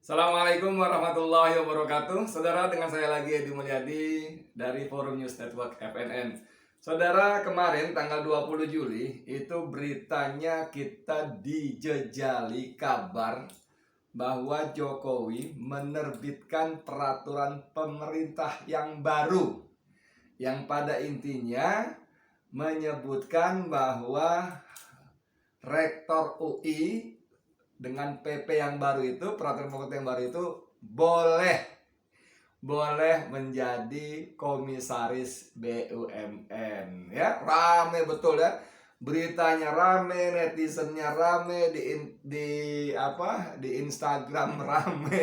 Assalamualaikum warahmatullahi wabarakatuh. Saudara, dengan saya lagi Edi Mulyadi dari Forum News Network FNN. Saudara, kemarin tanggal 20 Juli itu beritanya kita dijejali kabar bahwa Jokowi menerbitkan peraturan pemerintah yang baru, yang pada intinya menyebutkan bahwa Rektor UI dengan PP yang baru itu, peraturan pemerintah yang baru itu boleh menjadi komisaris BUMN. Ya, rame betul ya. Beritanya rame, netizennya rame, di Instagram rame,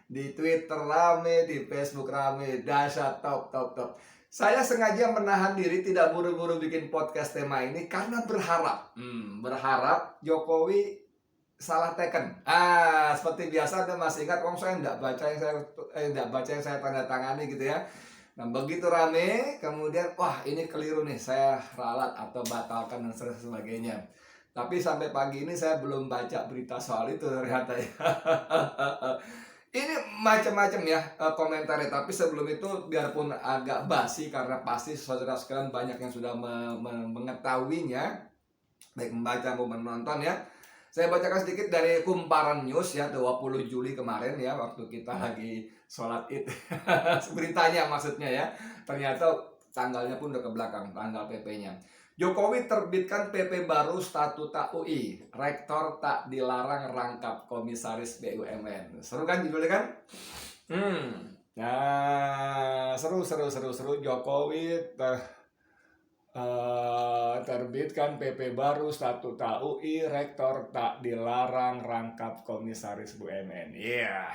di Twitter rame, di Facebook rame. Dahsyat, top. Saya sengaja menahan diri tidak buru-buru bikin podcast tema ini karena berharap Jokowi salah teken. Seperti biasa Anda masih ingat, saya tidak baca yang saya tanda tangani gitu ya. Nah, begitu rame, kemudian wah ini keliru nih, saya ralat atau batalkan dan sebagainya. Tapi sampai pagi ini saya belum baca berita soal itu ternyata ya. Ini macam-macam ya komentarnya. Tapi sebelum itu, biarpun agak basi karena pasti saudara sekalian banyak yang sudah mengetahuinya, baik membaca maupun menonton ya. Saya bacakan sedikit dari Kumparan News ya, 20 Juli kemarin ya, waktu kita lagi sholat Id. Beritanya maksudnya ya. Ternyata tanggalnya pun udah ke belakang, tanggal PP-nya. Jokowi terbitkan PP baru statuta UI. Rektor tak dilarang rangkap komisaris BUMN. Seru kan judulnya kan? Nah, seru. Jokowi terbitkan PP baru statuta UI, rektor tak dilarang rangkap komisaris BUMN. Iya.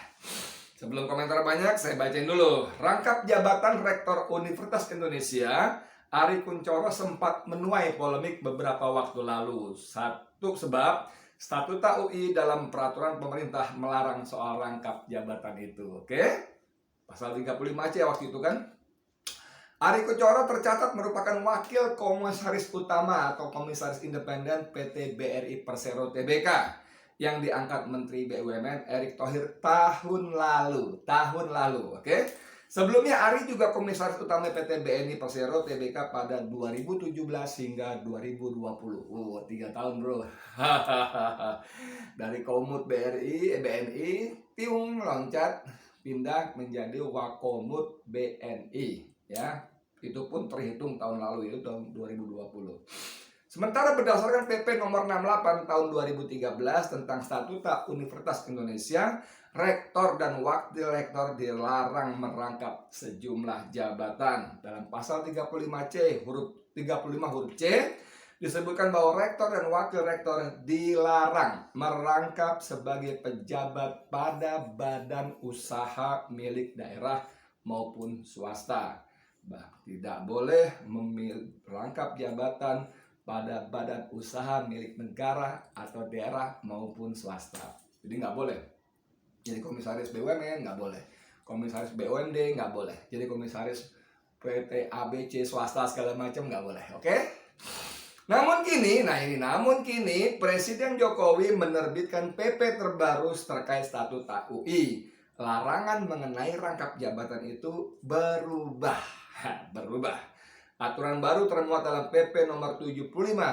Sebelum komentar banyak, saya bacain dulu. Rangkap jabatan rektor Universitas Indonesia, Ari Kunchoro sempat menuai polemik beberapa waktu lalu. Satu sebab statuta UI dalam peraturan pemerintah melarang soal rangkap jabatan itu. Oke? Pasal 35C waktu itu kan. Ari Kunchoro tercatat merupakan wakil komisaris utama atau komisaris independen PT BRI Persero Tbk yang diangkat Menteri BUMN Erick Thohir tahun lalu, oke? Sebelumnya Ari juga komisaris utama PT BNI Persero Tbk pada 2017 hingga 2020. 3 tahun, Bro. Dari Komut BNI, tiung loncat pindah menjadi Wakomut BNI. Ya, itu pun terhitung tahun lalu, itu tahun 2020. Sementara berdasarkan PP nomor 68 tahun 2013 tentang Statuta Universitas Indonesia, rektor dan wakil rektor dilarang merangkap sejumlah jabatan. Dalam pasal 35C huruf 35 huruf C disebutkan bahwa rektor dan wakil rektor dilarang merangkap sebagai pejabat pada badan usaha milik daerah maupun swasta. Tidak boleh merangkap jabatan pada badan usaha milik negara atau daerah maupun swasta. Jadi nggak boleh jadi komisaris BUMN, nggak boleh komisaris BUMD, nggak boleh jadi komisaris PT ABC swasta segala macam, nggak boleh. Oke? Namun kini Presiden Jokowi menerbitkan PP terbaru terkait statuta UI. Larangan mengenai rangkap jabatan itu berubah. Aturan baru termuat dalam PP nomor 75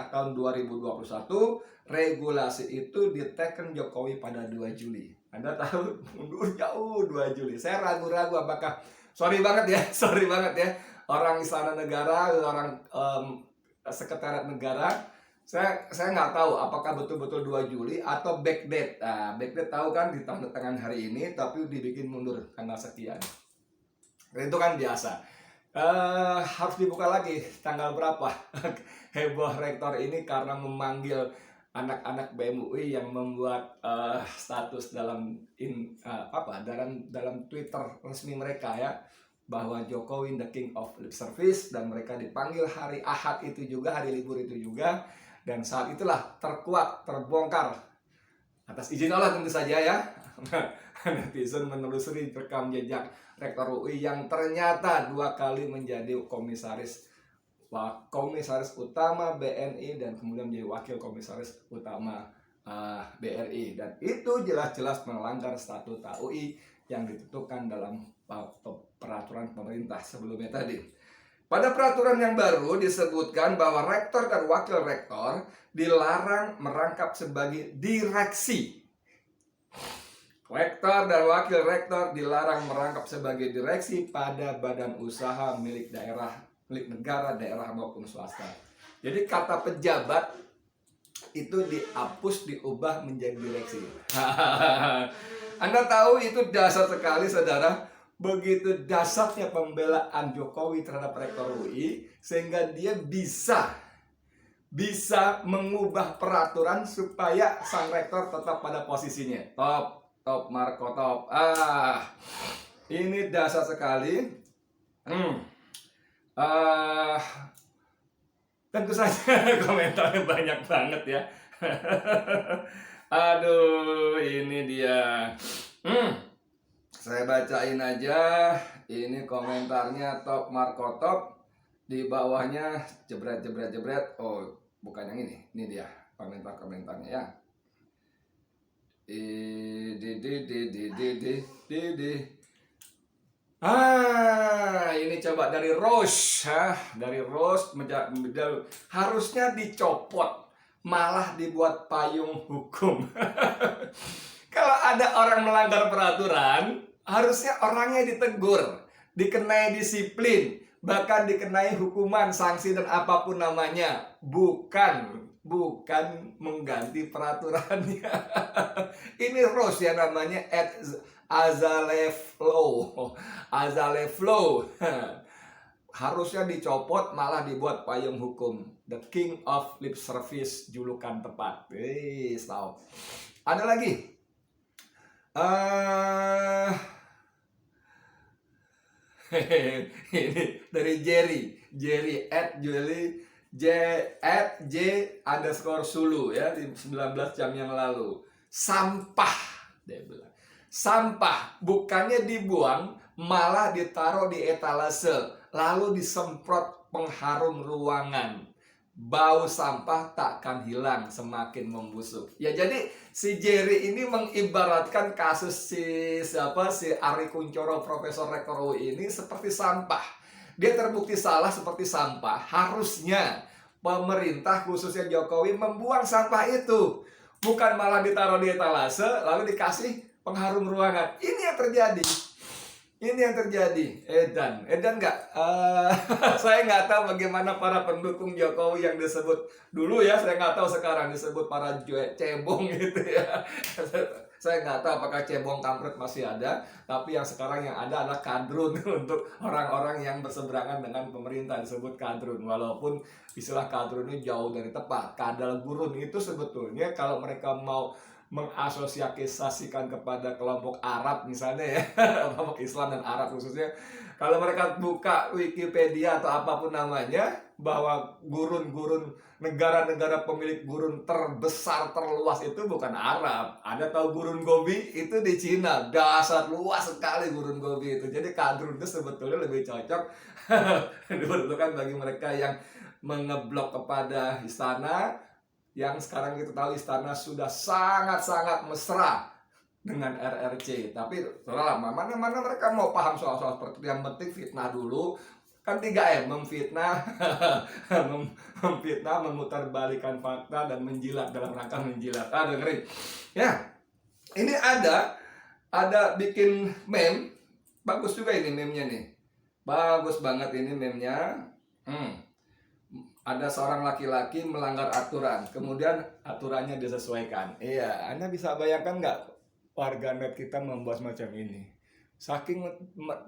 tahun 2021. Regulasi itu diteken Jokowi pada 2 Juli. Anda tahu, mundur jauh 2 Juli. Saya ragu-ragu apakah, sorry banget ya, orang istana negara, orang sekretariat negara, saya nggak tahu apakah betul-betul 2 Juli atau backdate. Backdate tahu kan, di tangan hari ini tapi dibikin mundur karena sekian. Itu kan biasa. Harus dibuka lagi tanggal berapa. Heboh rektor ini karena memanggil anak-anak BMUI yang membuat status dalam Twitter resmi mereka ya, bahwa Jokowi the king of lip service, dan mereka dipanggil hari Ahad itu juga, hari libur itu juga, dan saat itulah terbongkar atas izin Allah tentu saja ya. Netizen menelusuri rekam jejak rektor UI yang ternyata 2 kali menjadi komisaris utama BNI dan kemudian menjadi wakil komisaris utama BRI, dan itu jelas-jelas melanggar statuta UI yang ditentukan dalam peraturan pemerintah sebelumnya tadi. Pada peraturan yang baru disebutkan bahwa rektor dan wakil rektor dilarang merangkap sebagai direksi. Rektor dan wakil rektor dilarang merangkap sebagai direksi pada badan usaha milik daerah, milik negara, daerah maupun swasta. Jadi kata pejabat itu dihapus, diubah menjadi direksi. Anda tahu itu dasar sekali, saudara. Begitu dasarnya pembelaan Jokowi terhadap rektor UI, sehingga dia bisa mengubah peraturan supaya sang rektor tetap pada posisinya. Top Marco top. Ini dasar sekali. Tentu saja komentarnya banyak banget ya. Aduh, ini dia. Saya bacain aja. Ini komentarnya Top Marco Top. Di bawahnya jebret. Oh, bukan yang ini. Ini dia komentarnya ya. Ini coba dari Rose. Dari Rose harusnya dicopot, malah dibuat payung hukum. Kalau ada orang melanggar peraturan, harusnya orangnya ditegur, dikenai disiplin, bahkan dikenai hukuman, sanksi dan apapun namanya, bukan mengganti peraturannya. Ini Rose ya namanya, Azaleflow. Harusnya dicopot, malah dibuat payung hukum. The King of Lip Service, julukan tepat. Tahu. Ada lagi. Ini dari Jerry @J_Sulu ya, di 19 jam yang lalu. Sampah, dia bilang. Sampah bukannya dibuang, malah ditaruh di etalase, lalu disemprot pengharum ruangan. Bau sampah takkan hilang, semakin membusuk. Ya, jadi si Jerry ini mengibaratkan kasus si Ari Kunchoro, Profesor Rektor UI ini seperti sampah. Dia terbukti salah seperti sampah. Harusnya pemerintah khususnya Jokowi membuang sampah itu, bukan malah ditaruh di etalase lalu dikasih pengharum ruangan. Ini yang terjadi. Edan nggak? Saya nggak tahu bagaimana para pendukung Jokowi yang disebut dulu ya, saya nggak tahu sekarang disebut para cebong gitu ya. Saya nggak tahu apakah cebong kampret masih ada, tapi yang sekarang yang ada adalah kadrun. Untuk orang-orang yang berseberangan dengan pemerintah disebut kadrun, walaupun istilah kadrun ini jauh dari tepat. Kadal gurun itu sebetulnya kalau mereka mau mengasosiasikan kepada kelompok Arab misalnya ya, kelompok Islam dan Arab khususnya, kalau mereka buka Wikipedia atau apapun namanya, bahwa gurun negara-negara pemilik gurun terbesar terluas itu bukan Arab. Ada tahu gurun Gobi? Itu di Cina. Dasar luas sekali gurun Gobi itu. Jadi kadrun itu sebetulnya lebih cocok diperuntukkan bagi mereka yang mengeblok kepada istana, yang sekarang kita tahu istana sudah sangat-sangat mesra dengan RRC. Tapi mana mereka mau paham soal-soal seperti itu. Yang penting fitnah dulu. Kan 3M, memfitnah, memutarbalikkan fakta, dan menjilat dalam rangka menjilat. Dengerin. Ya, ini ada bikin meme. Bagus juga ini memnya nih. Bagus banget ini memnya. Ada seorang laki-laki melanggar aturan, kemudian aturannya disesuaikan. Iya, Anda bisa bayangkan nggak warganet kita membuat semacam ini? Saking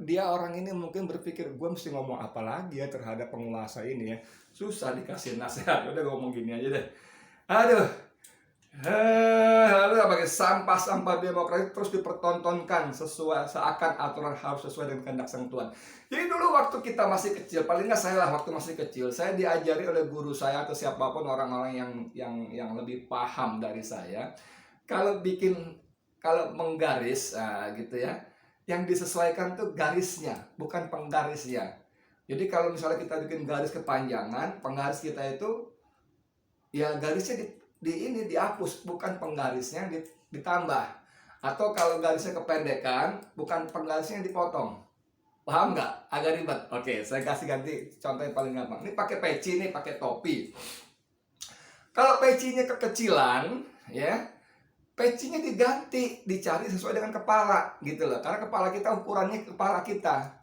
dia orang ini mungkin berpikir, gue mesti ngomong apa lagi ya terhadap penguasa ini ya. Susah dikasih nasihat, udah ngomong gini aja deh. Aduh. Lalu sebagai sampah demokrasi terus dipertontonkan seakan aturan harus sesuai dengan kehendak sang Tuhan. Jadi dulu waktu kita masih kecil, paling nggak saya lah waktu masih kecil, saya diajari oleh guru saya atau siapapun orang-orang yang lebih paham dari saya, kalau menggaris gitu ya, yang disesuaikan tuh garisnya, bukan penggarisnya. Jadi kalau misalnya kita bikin garis kepanjangan, penggaris kita itu ya garisnya dihapus, bukan penggarisnya ditambah. Atau kalau garisnya kependekan, bukan penggarisnya yang dipotong. Paham nggak? Agak ribet. Oke, saya kasih ganti contoh yang paling gampang. Ini pakai peci, ini pakai topi. Kalau pecinya kekecilan, ya, pecinya diganti, dicari sesuai dengan kepala, gitu loh. Karena kepala kita ukurannya kepala kita.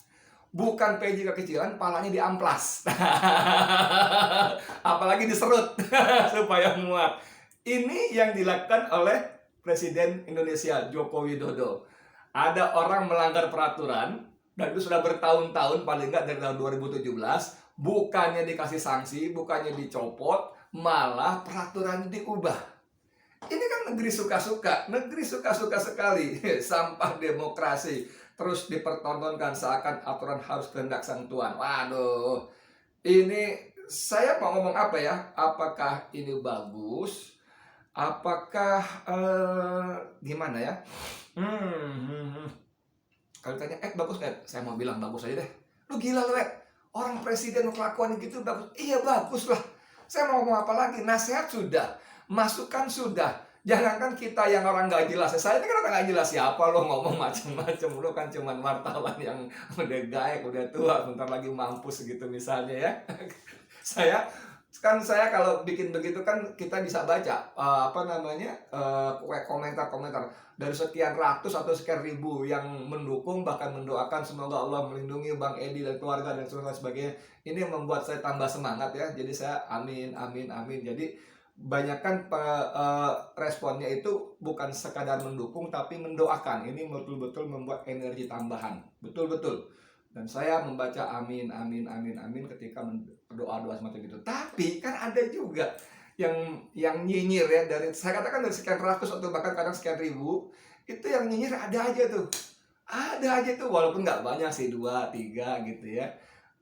Bukan peci kekecilan, palanya diamplas. Apalagi diserut supaya muat. Ini yang dilakukan oleh Presiden Indonesia Joko Widodo. Ada orang melanggar peraturan, dan itu sudah bertahun-tahun, paling nggak dari tahun 2017, bukannya dikasih sanksi, bukannya dicopot, malah peraturan diubah. Ini kan negeri suka-suka, sekali. Sampah demokrasi terus dipertontonkan seakan aturan harus kehendak sang tuan. Waduh, ini saya mau ngomong apa ya? Apakah ini bagus? Apakah gimana ya? Kalau tanya, bagus Ed? Saya mau bilang bagus aja deh. Lu gila lu Ed, orang presiden kelakuan gitu bagus. Iya bagus lah. Saya mau ngomong apa lagi? Nasihat sudah, masukan sudah. Jangankan kita yang orang gak jelas. Saya ini kan orang gak jelas, siapa lo ngomong macam-macam. Lo kan cuman wartawan yang udah gaek, udah tua, bentar lagi mampus gitu misalnya ya. Saya kalau bikin begitu kan kita bisa baca komentar-komentar dari sekian ratus atau sekian ribu yang mendukung, bahkan mendoakan semoga Allah melindungi Bang Edi dan keluarga dan sebagainya. Ini membuat saya tambah semangat ya. Jadi saya amin. Jadi banyakkan responnya itu bukan sekadar mendukung tapi mendoakan. Ini betul-betul membuat energi tambahan. Betul-betul. Dan saya membaca amin ketika doa-doa semacam itu. Tapi kan ada juga yang nyinyir ya, dari saya katakan dari sekian ratus atau bahkan kadang sekian ribu, itu yang nyinyir ada aja tuh, walaupun nggak banyak sih, 2, 3 gitu ya.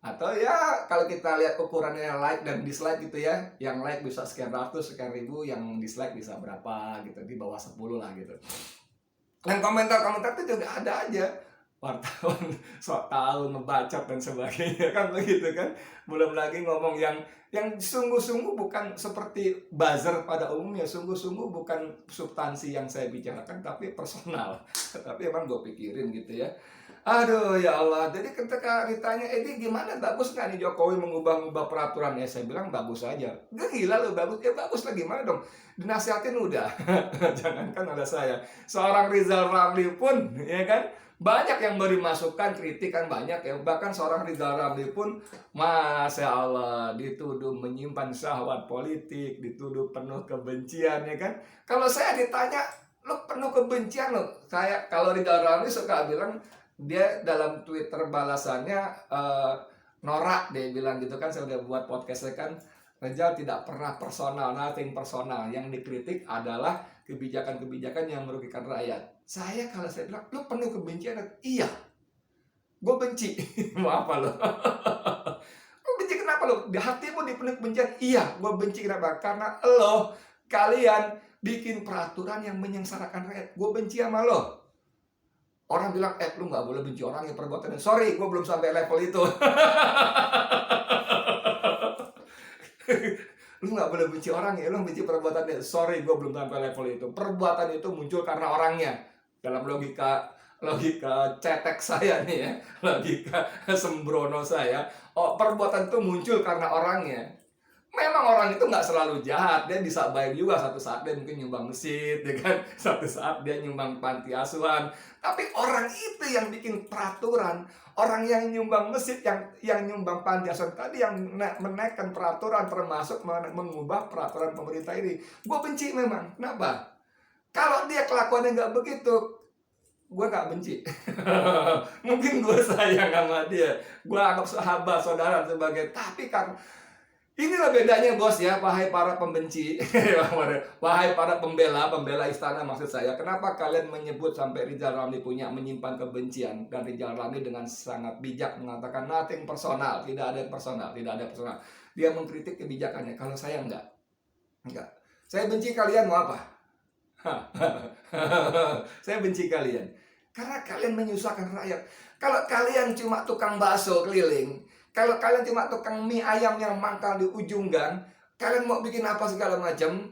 Atau ya kalau kita lihat ukurannya like dan dislike gitu ya, yang like bisa sekian ratus, sekian ribu, yang dislike bisa berapa gitu, di bawah 10 lah gitu. Dan komentar-komentar itu juga ada aja, wartawan sok tahu, ngebacot dan sebagainya kan begitu kan. Belum lagi ngomong yang sungguh-sungguh bukan seperti buzzer pada umumnya, sungguh-sungguh bukan substansi yang saya bicarakan tapi personal. Tapi emang gue pikirin gitu ya. Aduh ya Allah. Jadi ketika ditanya, Edi gimana, bagus nggak nih Jokowi mengubah peraturan? Ya saya bilang bagus aja. Gila lo, bagus. Ya bagus lah, gimana dong? Dinasihatin udah. Jangankan ada saya, seorang Rizal Ramli pun ya kan banyak yang beri masukan, kritik kan banyak ya. Bahkan seorang Rizal Ramli pun, Masya Allah, dituduh menyimpan syahwat politik, dituduh penuh kebencian ya kan. Kalau saya ditanya, lo penuh kebencian lo. Kalau Rizal Ramli suka bilang, dia dalam Twitter balasannya norak, dia bilang gitu kan. Saya udah buat podcastnya kan, Rizal tidak pernah personal, nothing personal. Yang dikritik adalah kebijakan-kebijakan yang merugikan rakyat. Kalau saya bilang, lo penuh kebencian? Iya, gue benci. Mau apa lo? Lo benci kenapa lo? Di hatimu dipenuhi kebencian? Iya, gue benci. Kenapa? Karena kalian bikin peraturan yang menyengsarakan rakyat. Gue benci sama lo. Orang bilang, lu gak boleh benci orang yang perbuatannya. Sorry, gue belum sampai level itu. Lu gak boleh benci orang ya, lu benci perbuatannya. Sorry, gue belum sampai level itu. Perbuatan itu muncul karena orangnya. Dalam logika cetek saya nih ya, logika sembrono saya, perbuatan itu muncul karena orangnya. Memang orang itu nggak selalu jahat, dia bisa baik juga. Satu saat dia mungkin nyumbang masjid, ya kan? Satu saat dia nyumbang panti asuhan. Tapi orang itu yang bikin peraturan, orang yang nyumbang masjid, yang nyumbang panti asuhan tadi, yang menaikkan peraturan, termasuk mengubah peraturan pemerintah ini. Gue benci memang. Kenapa? Kalau dia kelakuannya nggak begitu, gue nggak benci. Mungkin gue sayang sama dia, gue anggap sahabat, saudara, sebagai. Tapi kan inilah bedanya bos ya, wahai para pembenci, wahai para pembela istana maksud saya. Kenapa kalian menyebut sampai Rizal Ramli menyimpan kebencian? Dan Rizal Ramli dengan sangat bijak mengatakan nothing personal, tidak ada personal. Dia mengkritik kebijakannya. Kalau saya enggak. Saya benci kalian, mau apa? Saya benci kalian karena kalian menyusahkan rakyat. Kalau kalian cuma tukang bakso keliling, kalau kalian cuma tukang mie ayam yang mangkal di ujung gang, kalian mau bikin apa segala macam,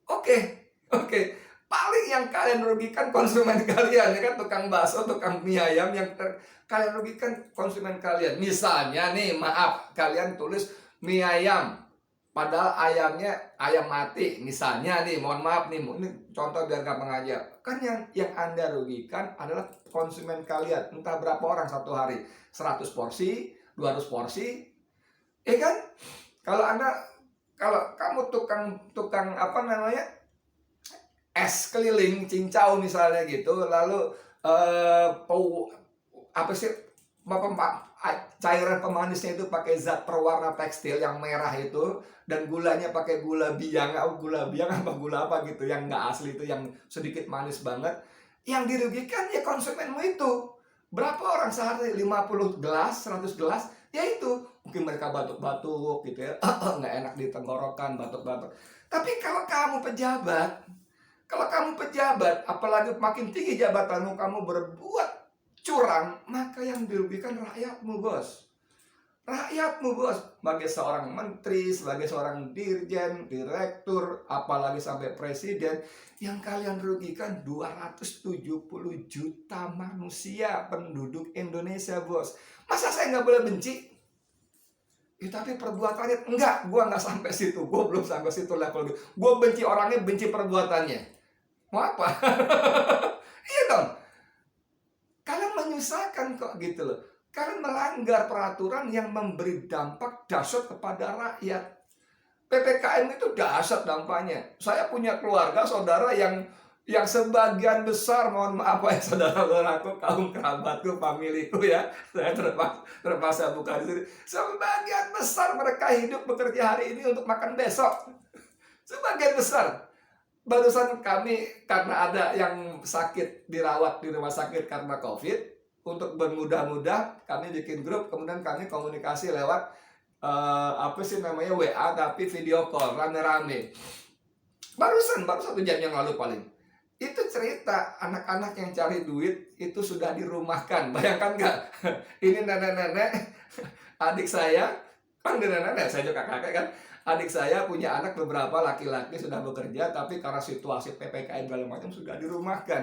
Oke, oke. Paling yang kalian rugikan konsumen kalian, ya kan, tukang bakso, tukang mie ayam yang kalian rugikan konsumen kalian. Misalnya nih, maaf, kalian tulis mie ayam, padahal ayamnya ayam mati. Misalnya nih, mohon maaf nih, ini contoh biar gampang aja. Kan yang Anda rugikan adalah konsumen kalian. Entah berapa orang satu hari, 100 porsi, 200 porsi, ya kan? Kalau kamu tukang apa namanya, es keliling cincau misalnya gitu, lalu apa sih, cairan pemanisnya itu pakai zat perwarna tekstil yang merah itu, dan gulanya pakai gula biang, apa gula apa gitu yang nggak asli, itu yang sedikit manis banget. Yang dirugikan ya konsumenmu itu. Berapa orang sehari, 50 gelas, 100 gelas, ya itu mungkin mereka batuk-batuk gitu ya, nggak enak di tenggorokan, batuk-batuk. Tapi kalau kamu pejabat, apalagi makin tinggi jabatanmu, kamu berbuat curang, maka yang dirugikan rakyatmu, bos. Rakyatmu, bos. Sebagai seorang menteri, sebagai seorang dirjen, direktur, apalagi sampai presiden, yang kalian rugikan 270 juta manusia penduduk Indonesia, bos. Masa saya nggak boleh benci? Ya, tapi perbuatannya enggak, gua nggak sampai situ, gua belum sampai situ level. Gua benci orangnya, benci perbuatannya. Mau apa? Iya dong. Kalian menyusahkan kok gitu loh. Kalian melanggar peraturan yang memberi dampak dahsyat kepada rakyat. PPKM itu dahsyat dampaknya. Saya punya keluarga, saudara yang sebagian besar, mohon maaf ya saudara-saudaraku, kaum kerabatku, familiku ya. Saya terpaksa buka di sini. Sebagian besar mereka hidup bekerja hari ini untuk makan besok. Sebagian besar. Barusan kami, karena ada yang sakit dirawat di rumah sakit karena COVID, untuk bermudah-mudah kami bikin grup, kemudian kami komunikasi lewat apa sih namanya, WA, tapi video call rame-rame. Baru 1 jam yang lalu paling. Itu cerita anak-anak yang cari duit itu sudah dirumahkan. Bayangkan nggak? Ini nenek-nenek, adik saya, kan nenek-nenek, saya juga kakek kan. Adik saya punya anak beberapa laki-laki sudah bekerja, tapi karena situasi PPKM segala macam sudah dirumahkan.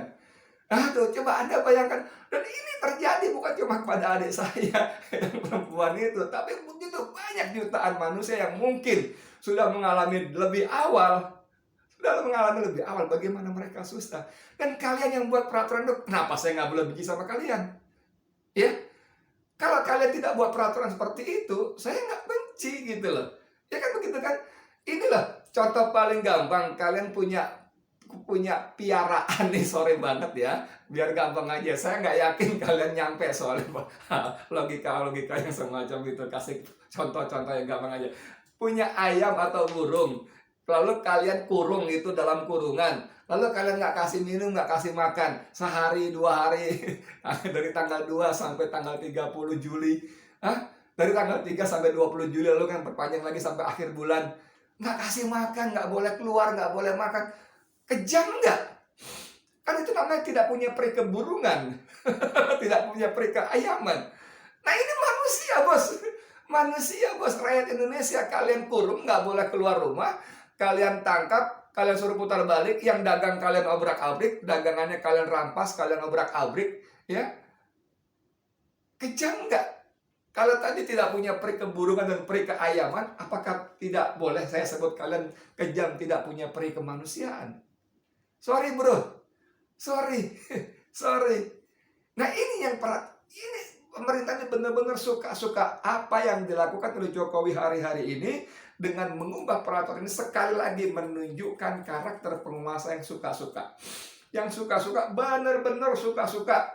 Tuh coba Anda bayangkan, dan ini terjadi bukan cuma kepada adik saya yang perempuan itu, tapi begitu banyak jutaan manusia yang mungkin sudah mengalami lebih awal, bagaimana mereka susah. Dan kalian yang buat peraturan itu, kenapa saya nggak boleh benci sama kalian? Ya, kalau kalian tidak buat peraturan seperti itu, saya nggak benci gitu loh. Ya kan begitu kan? Inilah contoh paling gampang. Kalian punya piaraan nih, sore banget ya. Biar gampang aja. Saya nggak yakin kalian nyampe soalnya logika yang semacam itu. Kasih contoh-contoh yang gampang aja. Punya ayam atau burung, lalu kalian kurung itu dalam kurungan. Lalu kalian nggak kasih minum, nggak kasih makan sehari 2 hari dari tanggal 2 sampai tanggal 30 Juli. Dari tanggal 3 sampai 20 Juli, lalu kan perpanjang lagi sampai akhir bulan. Nggak kasih makan, nggak boleh keluar, nggak boleh makan. Kejam nggak? Kan itu namanya tidak punya peri keburungan. Tidak punya peri keayaman. Nah ini manusia, bos. Manusia, bos. Rakyat Indonesia, kalian kurung, nggak boleh keluar rumah. Kalian tangkap, kalian suruh putar balik. Yang dagang kalian obrak-abrik, dagangannya kalian rampas, kalian obrak-abrik. Ya, kejam nggak? Kalau tadi tidak punya peri keburungan dan peri keayaman, apakah tidak boleh saya sebut kalian kejam, tidak punya peri kemanusiaan? Sorry bro, sorry. Nah ini ini pemerintah ini benar-benar suka apa yang dilakukan oleh Jokowi hari-hari ini dengan mengubah peraturan ini, sekali lagi menunjukkan karakter penguasa yang suka-suka. Yang suka-suka, benar-benar suka-suka.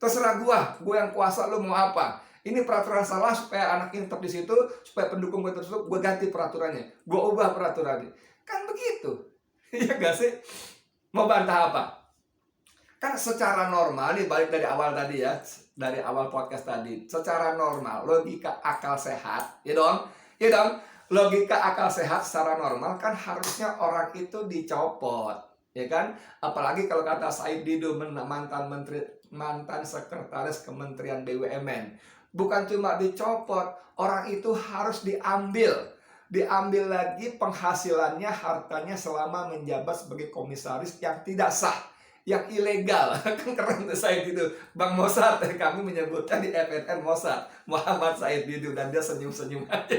Terserah gue yang kuasa, lu mau apa? Ini peraturan salah, supaya anak ini tetap di situ, supaya pendukung gue tersebut, gue ganti peraturannya, gue ubah peraturannya. Kan begitu. Iya gak sih? Mau bantah apa? Kan secara normal, nih balik dari awal tadi ya, dari awal podcast tadi, secara normal, logika akal sehat, ya dong? Logika akal sehat secara normal kan harusnya orang itu dicopot, ya kan? Apalagi kalau kata Said Didu, mantan sekretaris Kementerian BUMN, bukan cuma dicopot, orang itu harus diambil. diambil lagi penghasilannya, hartanya selama menjabat sebagai komisaris yang tidak sah, yang ilegal. Kan keren tuh Said Didu. Bang Mossad, kami menyebutnya di FNN Mossad, Muhammad Said Didu, dan dia senyum-senyum aja.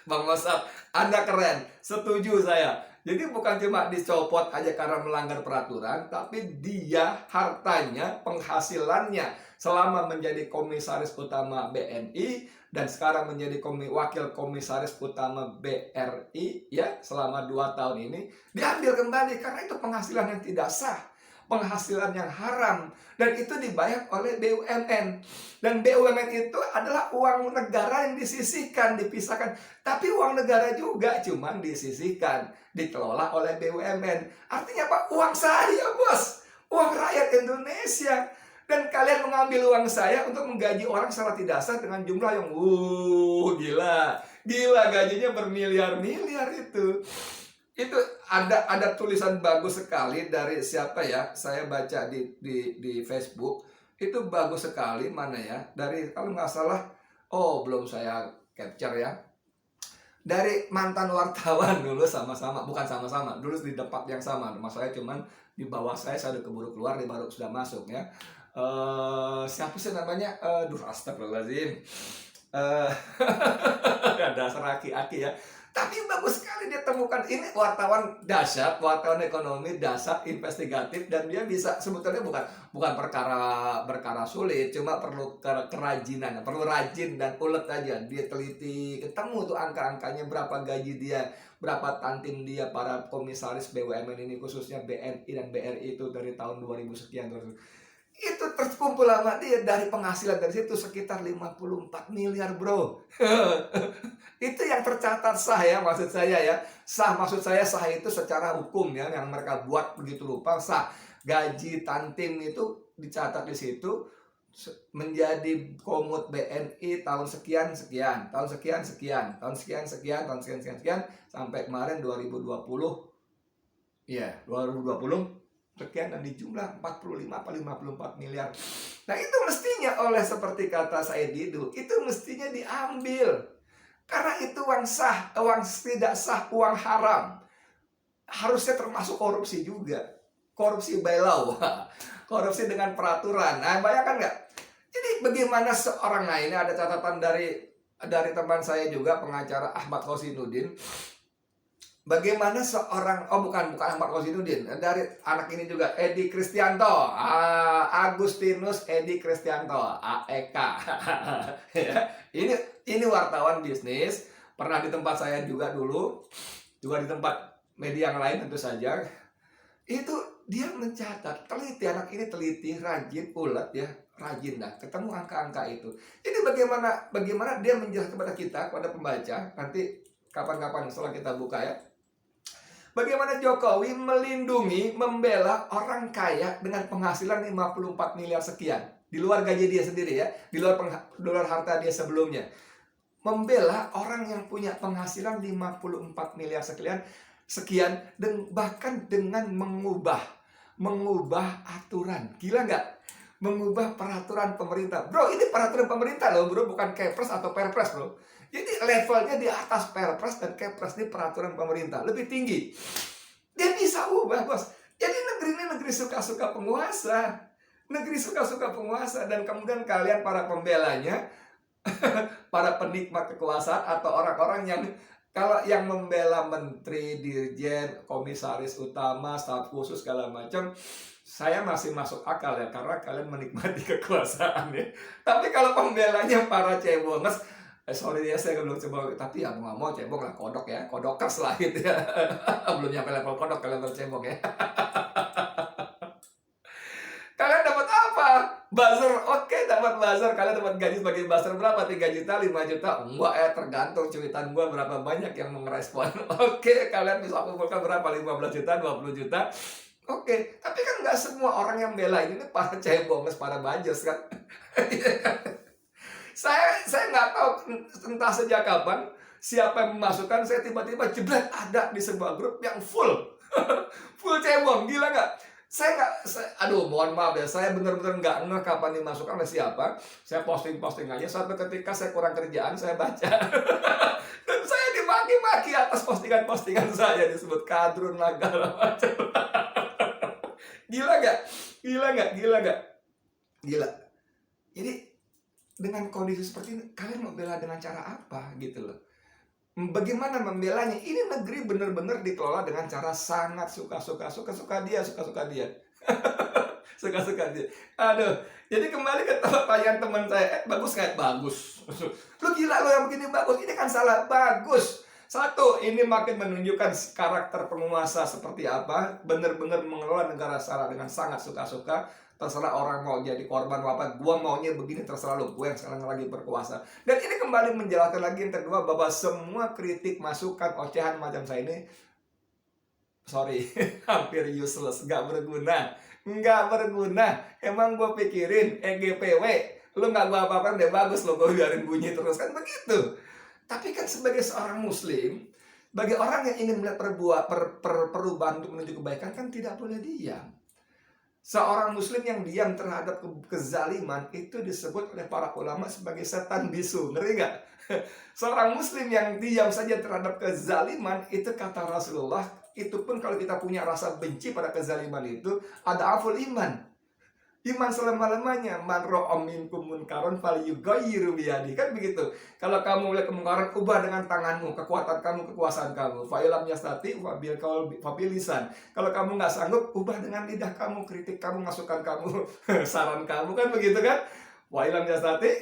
Bang Mossad, Anda keren, setuju saya. Jadi bukan cuma dicopot aja karena melanggar peraturan, tapi dia hartanya, penghasilannya selama menjadi komisaris utama BNI dan sekarang menjadi wakil komisaris utama BRI ya selama 2 tahun ini diambil kembali karena itu penghasilan yang tidak sah, penghasilan yang haram, dan itu dibayar oleh BUMN. Dan BUMN itu adalah uang negara yang disisihkan, dipisahkan. Tapi uang negara juga cuman disisihkan, dikelola oleh BUMN. Artinya apa? Uang saya, bos. Uang rakyat Indonesia. Dan kalian mengambil uang saya untuk menggaji orang secara tidak sah dengan jumlah yang gila. Gila, gajinya bermiliar-miliar itu. Itu ada tulisan bagus sekali dari siapa ya? Saya baca di Facebook. Itu bagus sekali, mana ya? Dari kalau nggak salah, belum saya capture ya. Dari mantan wartawan dulu sama-sama, bukan sama-sama, dulu di tempat yang sama. Masalahnya cuman di bawah saya udah keburu keluar, dia baru sudah masuk ya. Siapa sih namanya? Astagfirullahaladzim. Dasar aki-aki ya. Tapi bagus sekali dia temukan, ini wartawan dahsyat, wartawan ekonomi dahsyat, investigatif, dan dia bisa, sebetulnya bukan perkara sulit, cuma perlu kerajinan, perlu rajin dan ulet aja. Dia teliti, ketemu tuh angka-angkanya, berapa gaji dia, berapa tantim dia para komisaris BUMN ini, khususnya BNI dan BRI itu dari tahun 2000 sekian terus. Itu terkumpul sama dia dari penghasilan dari situ sekitar 54 miliar bro. Itu yang tercatat sah ya, maksud saya ya. Sah, maksud saya sah itu secara hukum ya, yang mereka buat begitu rupa sah. Gaji tantim itu dicatat di situ menjadi komut BNI tahun sekian sekian, tahun sekian sekian, tahun sekian sekian, tahun sekian sekian sekian, sampai kemarin 2020. Iya, 2020 sekian, dan di jumlah 45 atau 54 miliar. Nah itu mestinya oleh seperti kata Said Didu, itu mestinya diambil. Karena itu uang sah, uang tidak sah, uang haram. Harusnya termasuk korupsi juga. Korupsi by law. Korupsi dengan peraturan. Nah bayangkan nggak? Jadi bagaimana seorang, nah ini ada catatan dari teman saya juga, pengacara Ahmad Khosinuddin. Bagaimana seorang, bukan Ahmad Khosinuddin, dari anak ini juga, Edi Kristianto, Agustinus Edi Kristianto, AEK. Ini wartawan bisnis, pernah di tempat saya juga dulu, juga di tempat media yang lain tentu saja. Itu dia mencatat, teliti, anak ini teliti, rajin, ulet ya, rajin dah, ketemu angka-angka itu. Jadi bagaimana dia menjelaskan kepada kita, kepada pembaca, nanti kapan-kapan setelah kita buka ya. Bagaimana Jokowi melindungi, membela orang kaya dengan penghasilan 54 miliar sekian. Di luar gaji dia sendiri ya, di luar harta dia sebelumnya. Membela orang yang punya penghasilan 54 miliar sekian, dan bahkan dengan mengubah aturan. Gila nggak? Mengubah peraturan pemerintah. Bro, ini peraturan pemerintah loh bro, bukan Kepres atau Perpres bro. Jadi levelnya di atas Perpres dan Kepres, ini peraturan pemerintah, lebih tinggi. Dia bisa ubah bos. Jadi negeri ini negeri suka-suka penguasa. Negeri suka-suka penguasa, dan kemudian kalian para pembelanya, para penikmat kekuasaan atau orang-orang yang kalau yang membela menteri, dirjen, komisaris utama, staf khusus segala macam, saya masih masuk akal ya, karena kalian menikmati kekuasaan ya. Tapi kalau pembelanya para cebonges, sorry ya saya belum coba, tapi ya mau cebong lah, kodok ya, kodokers lah gitu ya. Belum nyampe level kodok, kalian bercebong ya. Kalian dapat apa? Buzzer, oke, dapat buzzer. Kalian dapat gaji sebagai buzzer berapa? 3 juta, 5 juta? Enggak ya, tergantung cuitan gue berapa banyak yang merespon. Oke, kalian bisa kumpulkan berapa? 15 juta, 20 juta? Oke, tapi kan nggak semua orang yang bela ini para cebonges, para bajos kan. Saya nggak tahu entah sejak kapan siapa yang memasukkan, saya tiba-tiba jebret ada di sebuah grup yang full cebong, gila nggak? Aduh, mohon maaf ya, saya benar-benar nggak ngeh kapan dimasukkan oleh siapa. Saya posting-posting aja, suatu ketika saya kurang kerjaan, saya baca. Dan saya dimaki-maki atas postingan-postingan saya, disebut kadrun lah, segala macam. Gila nggak? Gila nggak? Gila nggak? Gila. Jadi, dengan kondisi seperti ini, kalian mau bela dengan cara apa gitu loh. Bagaimana membelanya? Ini negeri benar-benar dikelola dengan cara sangat suka-suka dia, suka-suka dia. Suka-suka dia. Aduh, jadi kembali ke pertanyaan teman saya, bagus nggak? Bagus. Lu gila lo yang begini bagus, ini kan salah. Bagus. Satu, ini makin menunjukkan karakter penguasa seperti apa, benar-benar mengelola negara secara dengan sangat suka-suka. Terserah orang mau jadi korban apa, gua maunya begini, terserah lo, gue yang sekarang lagi berkuasa. Dan ini kembali menjelaskan lagi yang kedua, bahwa semua kritik, masukan, ocehan macam saya ini, sorry, hampir useless, nggak berguna. Nggak berguna. Emang gue pikirin EGPW, lu nggak gue apa-apain deh, bagus lo, gue biarin bunyi terus, kan begitu. Tapi kan sebagai seorang muslim, bagi orang yang ingin melihat perubahan untuk menuju kebaikan, kan tidak boleh diam. Seorang muslim yang diam terhadap kezaliman itu disebut oleh para ulama sebagai setan bisu. Ngeri nggak? Seorang muslim yang diam saja terhadap kezaliman, itu kata Rasulullah, itu pun kalau kita punya rasa benci pada kezaliman itu, ada aful iman. Iman selama-lamanya. Man ra'a minkum munkaran falyughayyiru biyadihi. Kan begitu. Kalau kamu melihat kemungkaran, ubah dengan tanganmu, kekuatan kamu, kekuasaan kamu. Fa illam yastati fa bil lisan. Kalau kamu nggak sanggup, ubah dengan lidah kamu, kritik kamu, masukan kamu, saran kamu, kan begitu kan? Wa illam yastati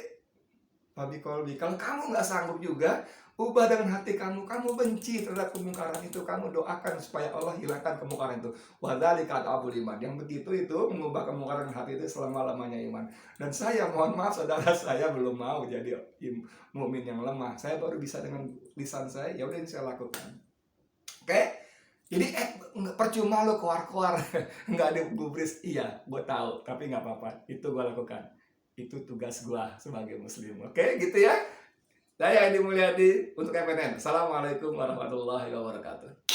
fa bi qalbi. Kalau kamu nggak sanggup juga, ubah dengan hati kamu. Kamu benci terhadap kemungkaran itu, kamu doakan supaya Allah hilangkan kemungkaran itu. Wadzalika adabul iman. Yang begitu itu mengubah kemungkaran hati itu selama-lamanya iman. Dan saya mohon maaf saudara, saya belum mau jadi mukmin yang lemah. Saya baru bisa dengan lisan saya, ya udah ini saya lakukan. Oke? Jadi percuma lo keluar-keluar nggak ada gubris. Iya, gue tahu, tapi nggak apa-apa. Itu gue lakukan. Itu tugas gue sebagai muslim. Oke, gitu ya. Saya Edi Mulyadi untuk FNN. Assalamualaikum warahmatullahi wabarakatuh.